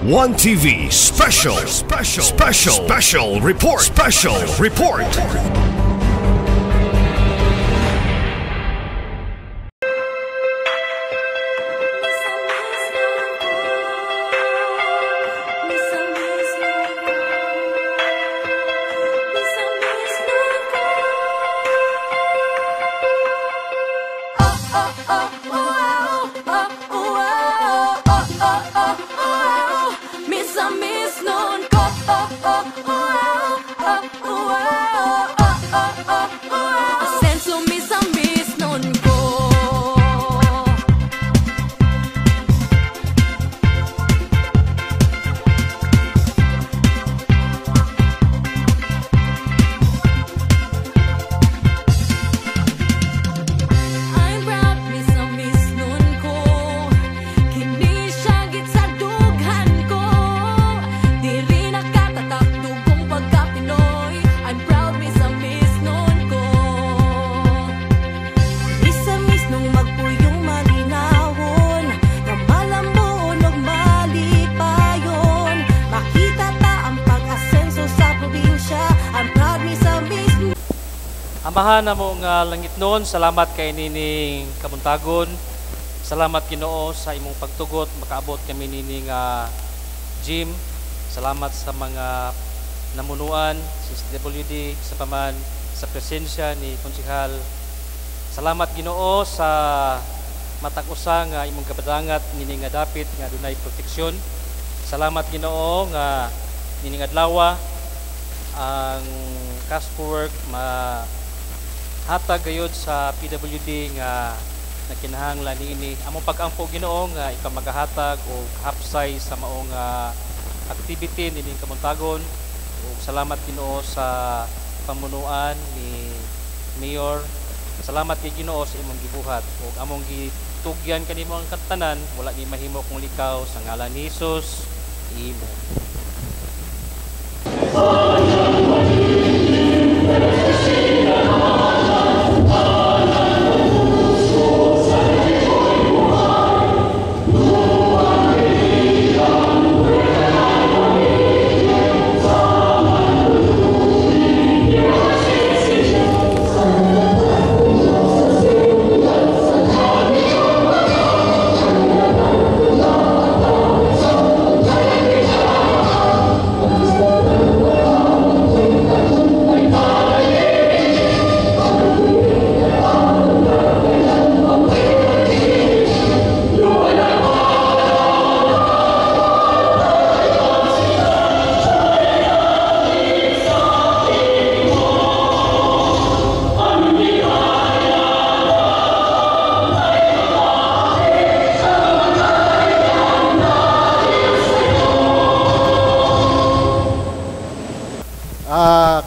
One TV special report. Amahan na mo nga langit noon, salamat kay nining Kamuntagon. Salamat Ginoo sa imong pagtugot, makaabot kami nining Jim. Salamat sa mga namunuan, si SWD, sa paman, sa presensya ni Konsehal. Salamat Ginoo sa matag-usa nga imong kapadangat nining nga dapit nga dunay proteksyon. Salamat Ginoo nga nining adlaw ang Casper work hatag gayud sa PWD nga nakinahanglan niini among pag-ampo Ginoo nga ikaw magahatag og hapsay sa maong activity nining Kamuntagon. Ug salamat Ginoo sa pamunuan ni Mayor. Salamat kay Ginoo sa imong gibuhat ug among gitugyan kanimo ang kantanan wala ni mahimo kung likaw sa ngalan ni Hesus. Amen.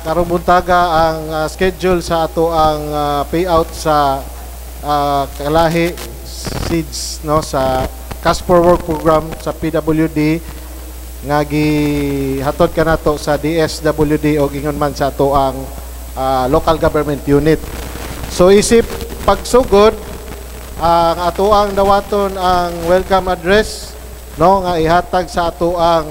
Karong buntaga ang schedule sa ato ang payout sa kalahi seeds no sa Casper Work Program sa PWD nga gihatod kanato sa DSWD o gingon man sa ato ang local government unit. So isip pagsugod ang ato ang dawaton ang welcome address no nga ihatag sa ato ang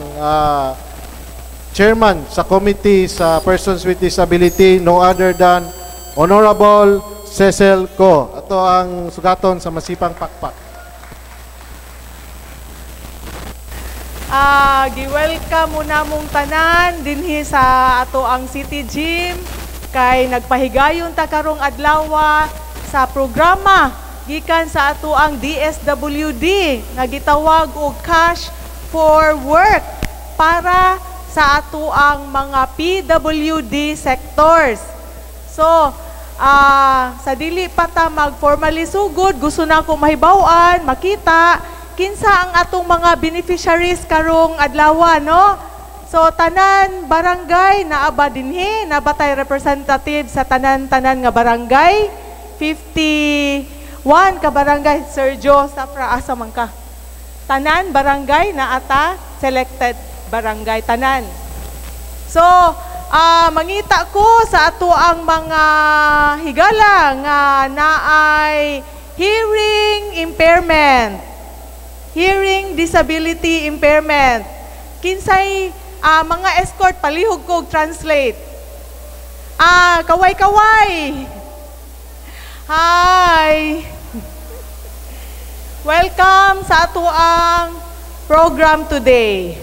Chairman sa Committee sa Persons with Disability, no other than Honorable Cecil Co. Ato ang sugaton sa masipang pakpak. Gi-welcome muna mong tanan dinhi sa ato ang City Gym kay nagpahigayon ta karong adlaw sa programa gikan sa ato ang DSWD nga gitawag og Cash for Work para sa ato ang mga PWD sectors. So, sa dili pa ta mag-formally sugod, gusto na akong mahibawan, makita, kinsa ang atong mga beneficiaries karong adlaw, no? So, tanan barangay na aba dinhi, nabatay representative sa tanan-tanan nga barangay, 51 ka barangay, Sergio, Safra, asa man ka? Tanan barangay na ata selected barangay tanan. So, mangita ko sa ato ang mga higala nga naay hearing impairment, hearing disability impairment. kinsay mga escort palihog kog translate. Kaway-kaway. Hi. Welcome sa ato ang program today.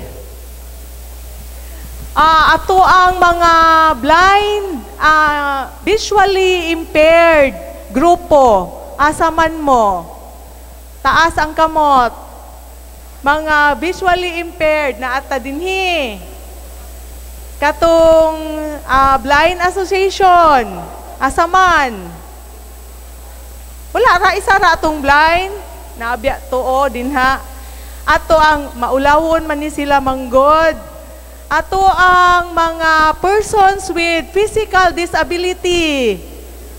Ato ang mga blind, visually impaired grupo. Asa man mo. Taas ang kamot. Mga visually impaired na ata dinhi. Katong Blind Association. Asa man. Wala ra isa ra atong blind. Naabya tuo dinha. Ato ang maulawon man ni sila manggod. Ato ang mga persons with physical disability.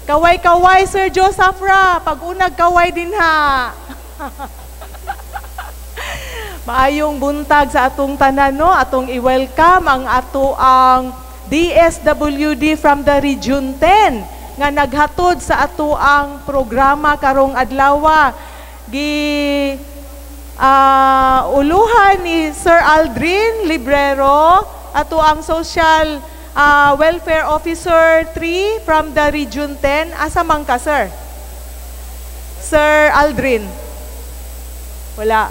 Kaway-kaway, Sir Joseph Ra. Pag-unag kaway din ha. Maayong buntag sa atong tanan, no? Atong i-welcome ang ato ang DSWD from the Region 10 nga naghatod sa ato ang programa karong adlaw. Uluhan ni Sir Aldrin Librero, ato ang Social Welfare Officer 3 from the Region 10. Asa man ka, sir? Sir Aldrin? Wala.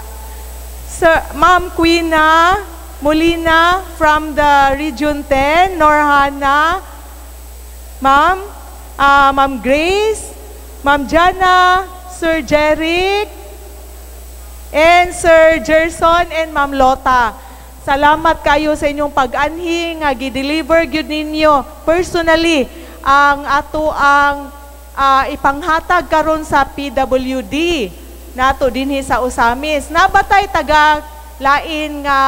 Sir, Ma'am Quina Molina from the Region 10. Norhana. Ma'am. Ma'am Grace. Ma'am Jana. Sir Jeric. And Sir Gerson and Ma'am Lota. Salamat kayo sa inyong pag-anhi nga gi-deliver gyud ninyo personally ang ato ang ipanghatag karon sa PWD nato dinhi sa Usamis. Nabatay taga lain nga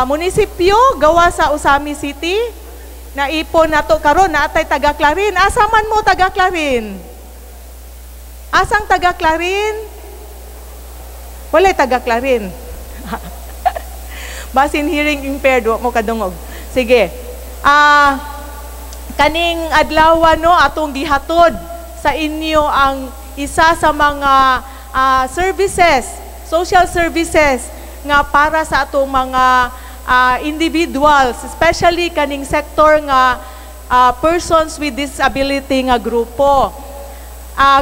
munisipyo gawa sa Usamis City. Naipon nato karon naatay taga Clarin. Asa man mo taga Clarin? Asang taga Clarin? Walay taga Clarin. Basin hearing impaired, wa mo kadungog. Sige. Kaning adlaw no atong gihatod sa inyo ang isa sa mga services, social services nga para sa atong mga individuals, especially kaning sector nga persons with disability nga grupo.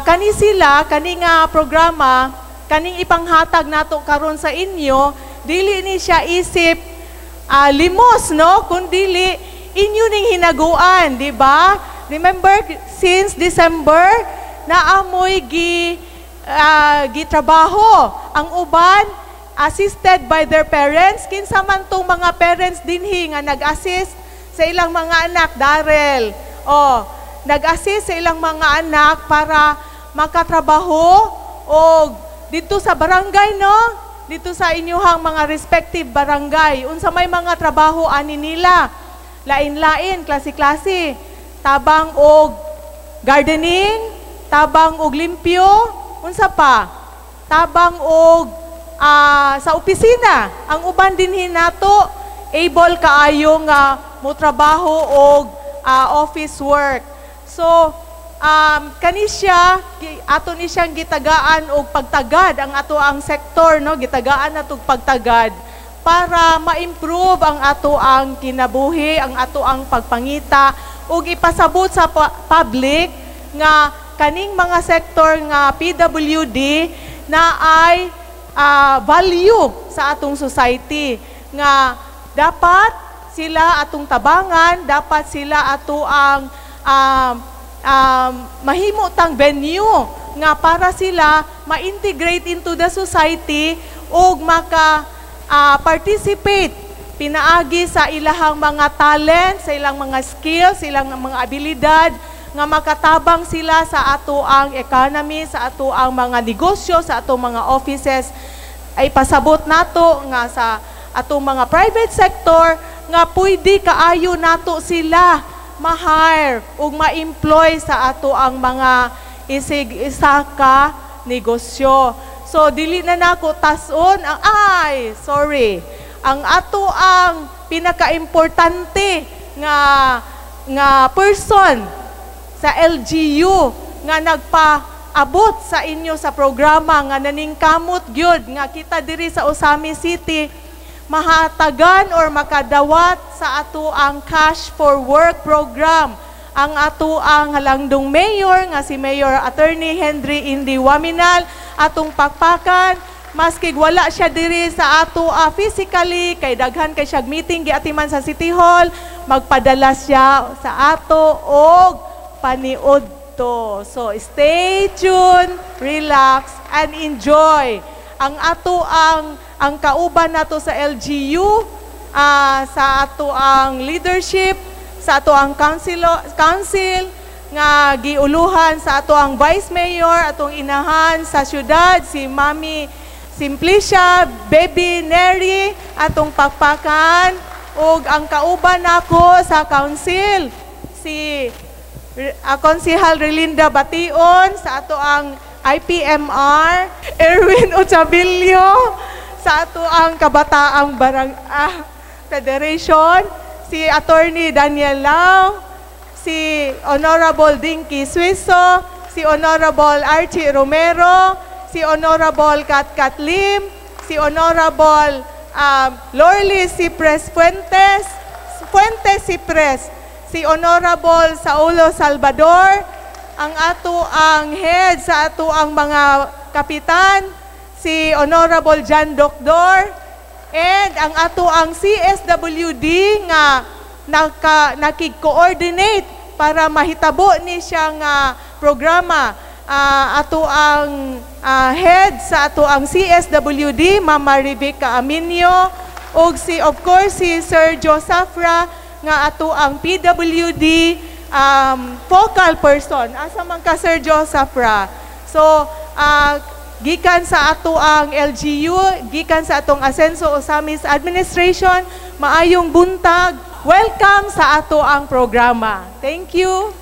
Kani sila, kaning programa, kaning ipanghatag nato karon sa inyo, dili ni siya isip limos, no? Kundili inyo ning hinaguan, di ba? Remember, since December, naamoy gitrabaho. Ang uban, assisted by their parents. Kinsa man tong mga parents dinhi nga nag-assist sa ilang mga anak, Darrell. Nag-assist sa ilang mga anak para makatrabaho o dito sa barangay, no? Dito sa inyuhang mga respective barangay. Unsa may mga trabaho ani nila. Lain-lain, klase-klase. Tabang og gardening, tabang og limpyo, unsa pa? Tabang og sa opisina. Ang uban dinhi nato able kaayo nga mo trabaho og office work. So, kani siya ato ni siyang gitagaan og pagtagad ang ato ang sektor, no, gitagaan nato og pagtagad para ma-improve ang ato ang kinabuhi, ang ato ang pagpangita ug ipasabot sa public nga kaning mga sektor nga PWD na ay value sa atong society nga dapat sila atong tabangan, dapat sila ato ang mahimo tang venue nga para sila ma-integrate into the society ug participate pinaagi sa ilahang mga talent, sa ilang mga skills, sa ilang mga abilidad nga makatabang sila sa ato ang economy, sa ato ang mga negosyo, sa ato mga offices. Ay pasabot nato nga sa atong mga private sector nga pwede kaayo nato sila ma-hire ug ma-employ sa ato ang mga isa ka negosyo. So dili na nako tason ang ato ang pinaka-importante nga person sa LGU nga nagpaabot sa inyo sa programa nga naningkamot gyud nga kita diri sa Usamis City mahatagan or makadawat sa ato ang Cash for Work program. Ang ato ang halangdong mayor nga si Mayor Attorney Henry Indy Waminal atong pakpakan maski wala siya diri sa ato physically kay daghan kay siya meeting giatiman sa City Hall, magpadala siya sa ato og paniudto. So stay tuned, relax and enjoy. Ang ato ang kauban nato sa LGU, sa ato ang leadership, sa ato ang council nga giuluhan sa ato ang Vice Mayor, atong inahan sa syudad, si Mami Simplicia, Baby Neri, atong pakpakan, ug ang kauban nako sa council, si Konsehal Relinda Bation, sa ato ang IPMR, Erwin Ochabilio, sa ato ang Kabataang Federation, si Attorney Daniel Lau, si Honorable Dinky Suiso, si Honorable Archie Romero, si Honorable Kat Lim, si Honorable Lorly Cipres Fuentes Cipres, si Honorable Saulo Salvador, ang ato ang head sa ato ang mga kapitan, si Honorable John Doctor, and ang ato ang CSWD nga nakig-coordinate para mahitabo ni siya nga programa. Ato ang head sa ato ang CSWD, Mama Rebecca Aminio, ug of course si Sir Josafra nga ato ang PWD focal person. Asa man ka Sir Josafra? So gikan sa ato ang LGU, gikan sa atong Asenso Osamis Administration, maayong buntag. Welcome sa ato ang programa. Thank you.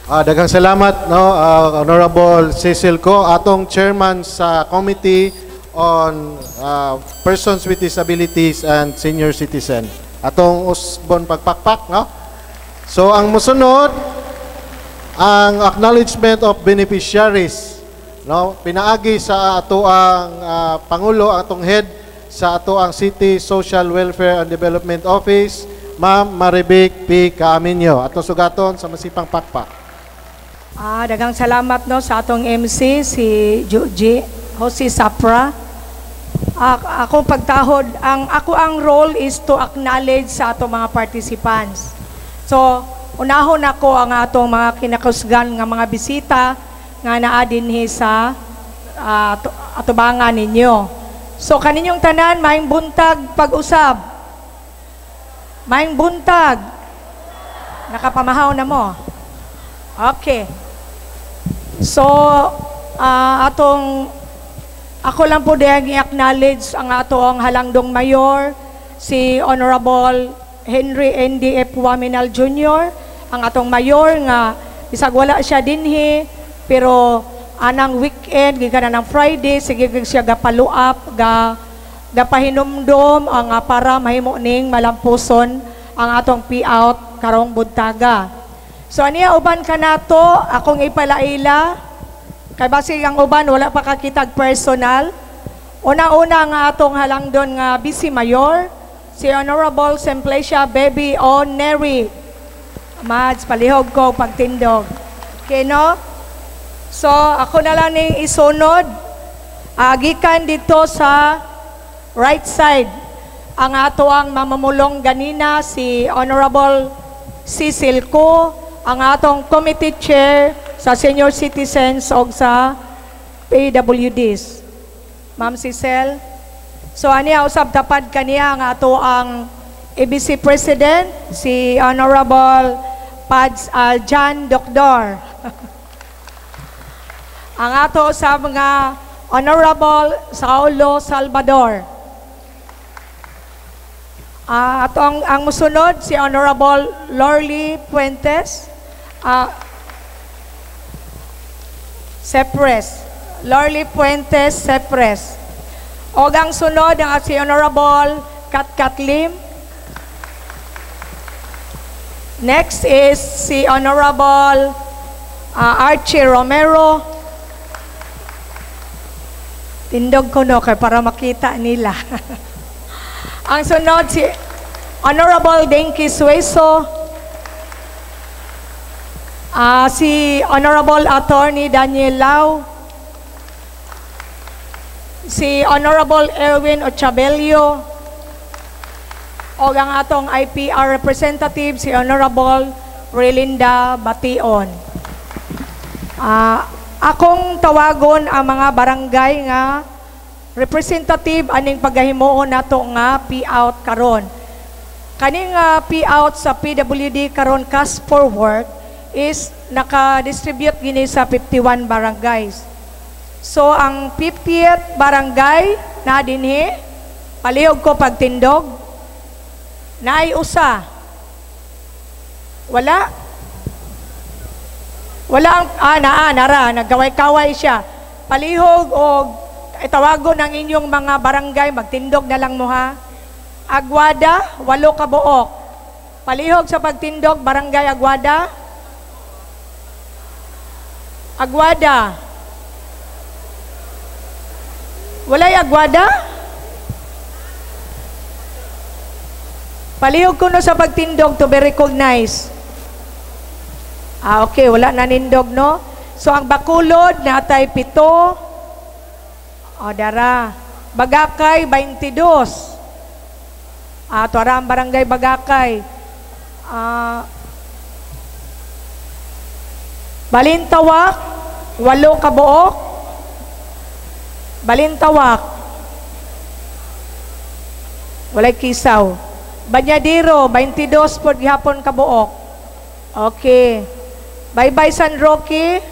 Daghang salamat, no, Honorable Cecil Ko, atong chairman sa Committee on Persons with Disabilities and Senior Citizen. Atong usbon pagpakpak, no? So ang musunod ang acknowledgement of beneficiaries, no? Pinaagi sa ato ang pangulo, atong head sa ato ang City Social Welfare and Development Office, Ma'am Marivic P. Caaminio. Atong sugaton sa masipang pakpak. Daghang salamat no sa atong MC si Jose Sapra. Akong pagtahod, ako ang role is to acknowledge sa atong mga participants. So, unahon ako ang atong mga kinakusgan nga mga bisita nga naa dinhi sa atubangan ninyo. So, kaninyong tanan, maayong buntag pag-usab. Maayong buntag. Nakapamahaw na mo. Okay. So, ako lang po diyang i-acknowledge ang atong halangdong mayor, si Honorable Henry N.D.F. Waminal Jr., ang atong mayor nga, isag wala siya dinhi, pero anang weekend, gikan na ng Friday, sige siya gapaluap, gapahinumdom, ang para mahimo ning malampuson ang atong payout karong buntaga. So aniya uban ka nato, akong ipalaila, kay basig ang uban wala pa kakitag personal. Una-una nga atong halangdon nga Vice Mayor, si Honorable Simplicia Baby O. Neri. Mads, palihog ko pagtindog. Okay, no? So ako na lang ning isunod, gikan dito sa right side, ang ato ang mamamulong ganina si Honorable Cecil Ko, ang atong committee chair sa senior citizens o sa PWDs. Ma'am Cecil. So, aniya usab tapad kaniya ang ato ang ABC President, si Honorable Pads John Doctor. Ang ato sa mga Honorable Saulo Salvador. Ang musunod, si Honorable Lorly Fuentes Cepres. Lorly Fuentes Cepres. O ang sunod, ang si Honorable Kat Lim. Next is si Honorable Archie Romero. Tindog ko no, kay para makita nila. Ang sunod si Honorable Denki Sueso, si Honorable Attorney Daniel Lau, si Honorable Erwin Ochabelio, o ang atong IPR representative si Honorable Relinda Bation. Akong tawagon ang mga barangay nga representative aning paghahimuon nato nga payout karon. Kaning payout sa PWD karon cash for work is naka-distribute gini sa 51 barangays. So ang 50th barangay na dinhi palihog ko pagtindog naay usa. Wala ang nara nagkaway-kaway siya. Palihog o tawagon ng inyong mga barangay, magtindog na lang mo ha. Aguada, 8 kabuok. Palihog sa pagtindog, barangay Aguada. Aguada. Walay Aguada? Palihog ko no sa pagtindog to be recognized. Okay, wala nanindog no. So ang Bacolod natay 7. O dara. Bagakay 22. Tuara ang barangay Bagakay. Balintawak 8 kabuok. Balintawak. Walay Kisaw. Banyadiro 22 pod gihapon kabuok. Okay. Bye-bye San Roque.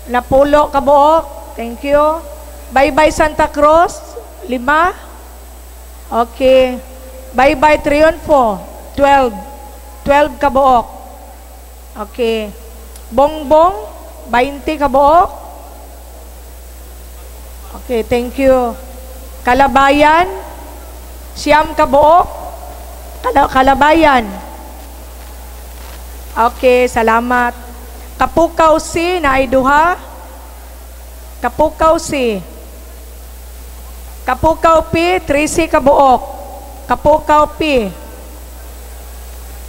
Napulo kabuok. Thank you. Bye-bye Santa Cruz. 5. Okay. Bye-bye Triunfo. 12. 12 kabuok. Okay. Bongbong. 20 kabuok. Okay, thank you. Kalabayan. 9 kabuok. Kalabayan. Okay, salamat. Kapukaw si na ay 2. Kapukaw si. Kapukaw P, 13 kabuok. Kapukaw P.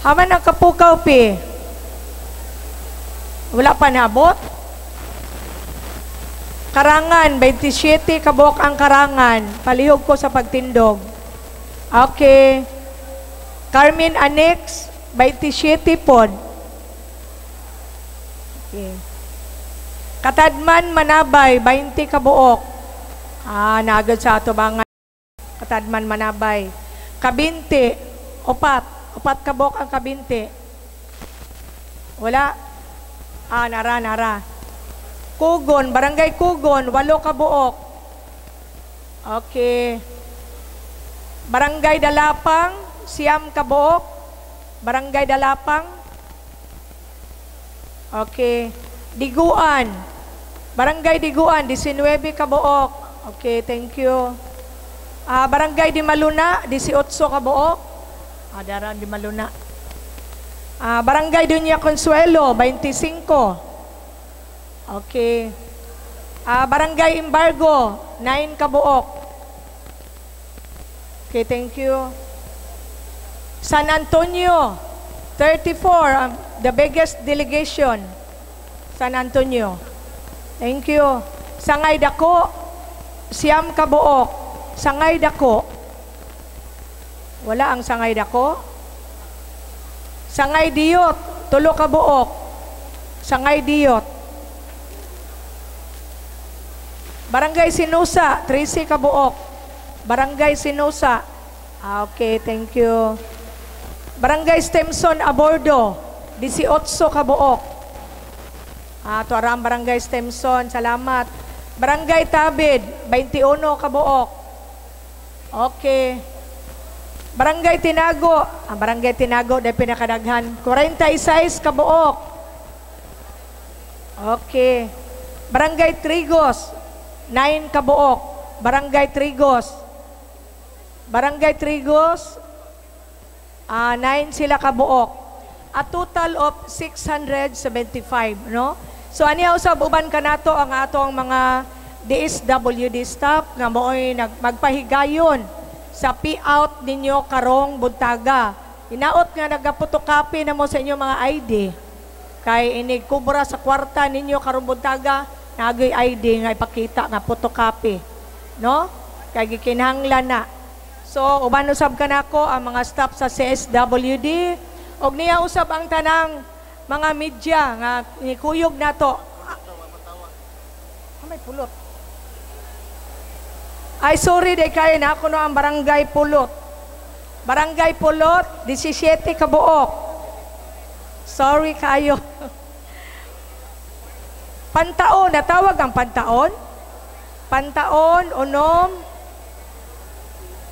Haman ang Kapukaw P. Wala pa nabot. Karangan, 27 kabuok ang Karangan. Palihog ko sa pagtindog. Okay. Carmen Annex, 27 pod. Okay. Katadman Manabay, 20 kabuok. Naagad sa ato bangan. Katadman Manabay. Kabinte, 4 kabuok ang Kabinte. Wala. Nara. Kugon, Barangay Kugon, 8 kabuok. Okay. Barangay Dalapang, 9 kabuok. Barangay Dalapang. Okay. Diguan. Barangay Diguan, 19 kabuok. Okay, thank you. Barangay Di Maluna, 18 kabuok. Dara Di Maluna. Barangay Dunya Consuelo, 25. Okay. Barangay Embargo, 9 kabuok. Okay, thank you. San Antonio, 34, the biggest delegation. San Antonio. Thank you. Sangay Dako, 9 kabuok. Sangay Dako. Wala ang Sangay Dako. Sangay Diyot, 3 kabuok. Sangay Diyot. Barangay Sinusa, 13 kabuok. Barangay Sinusa. Okay, thank you. Barangay Stemson Abordo, 18 kabuok. Tuarang Barangay Stemson, salamat. Barangay Tabid, 21 kabuok. Okay. Barangay Tinago. Barangay Tinago, dahil pinakadaghan. 46 kabuok. Okay. Barangay Trigos, 9 kabuok. Barangay Trigos. Barangay Trigos, 9 sila kabuok. A total of 675, no? So aniya usab uban kanato ang atong mga DSWD staff nga mooy magpahigayon sa payout ninyo karong buntaga. Hinaot nga nagapotocopy na mo sa inyo mga ID. Kay inigkubra sa kwarta ninyo karong buntaga, nagay ID nga ipakita nga photocopy. No? Kay gikinahanglan na. So, uban usab ka nako ang mga staff sa CSWD, og niya usab ang tanang mga media nga nikuyog nato. May pulot. Ay, sorry, day kayo na ako no ang Barangay Pulot. Barangay Pulot, 17 kabuok. Sorry kayo. Pantaon, natawag ang Pantaon. Pantaon, Unom.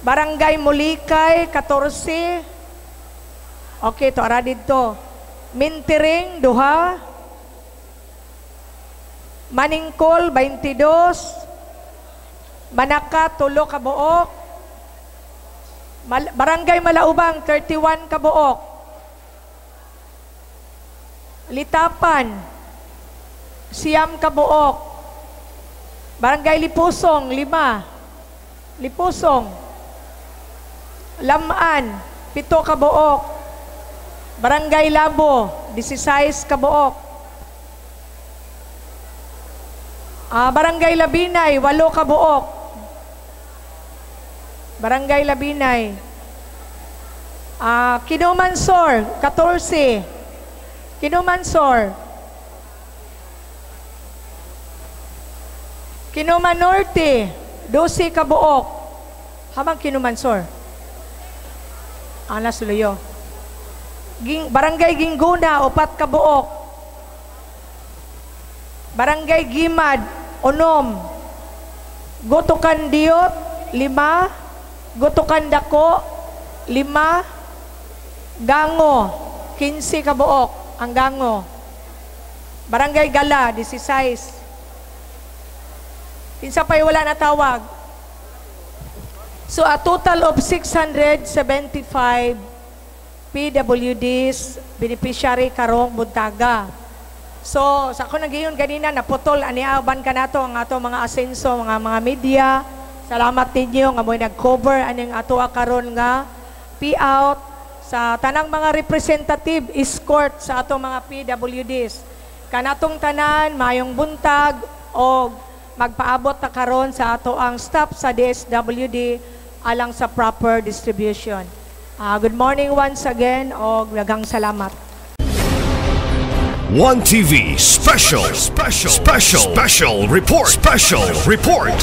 Barangay Mulikay, 14. Okay, to ara dito. Mintiring, 2. Maningkol, 22. Manaka, 3 kabuok. Barangay Malaubang, 31 kabuok. Litapan, 9 kabuok. Barangay Lipusong, 5. Lipusong. Lamaan, 7 kabuok. Barangay Labo, 16 kabuok. Barangay Labinay, 8 kabuok. Barangay Labinay. Kinumansor, 14. Kinumansor. Kinumanorte, 12 kabuok. Hamang Kinumansor. Anas Luyo. Barangay Gingguna, 4 kabuok. Barangay Gimad, 6. Gotokan Diot, 5. Gotokan Dako, 5. Gango, 15 kabuok ang Gango. Barangay Gala, 16. Pinsa pa'y wala na tawag. So a total of 675 PWDs beneficiary karong buntaga. So, sa ako nagiyon ganina, naputol, aniaban ka na to, ang ato mga asenso, mga media. Salamat ninyo, nga mo'y nag-cover, aning ato karon nga, payout, sa tanang mga representative, escort sa ato mga PWDs. Kanatong tanan, mayong buntag, o magpaabot na karon sa ato ang staff sa DSWD, alang sa proper distribution. Good morning once again, o daghang salamat. One TV special report.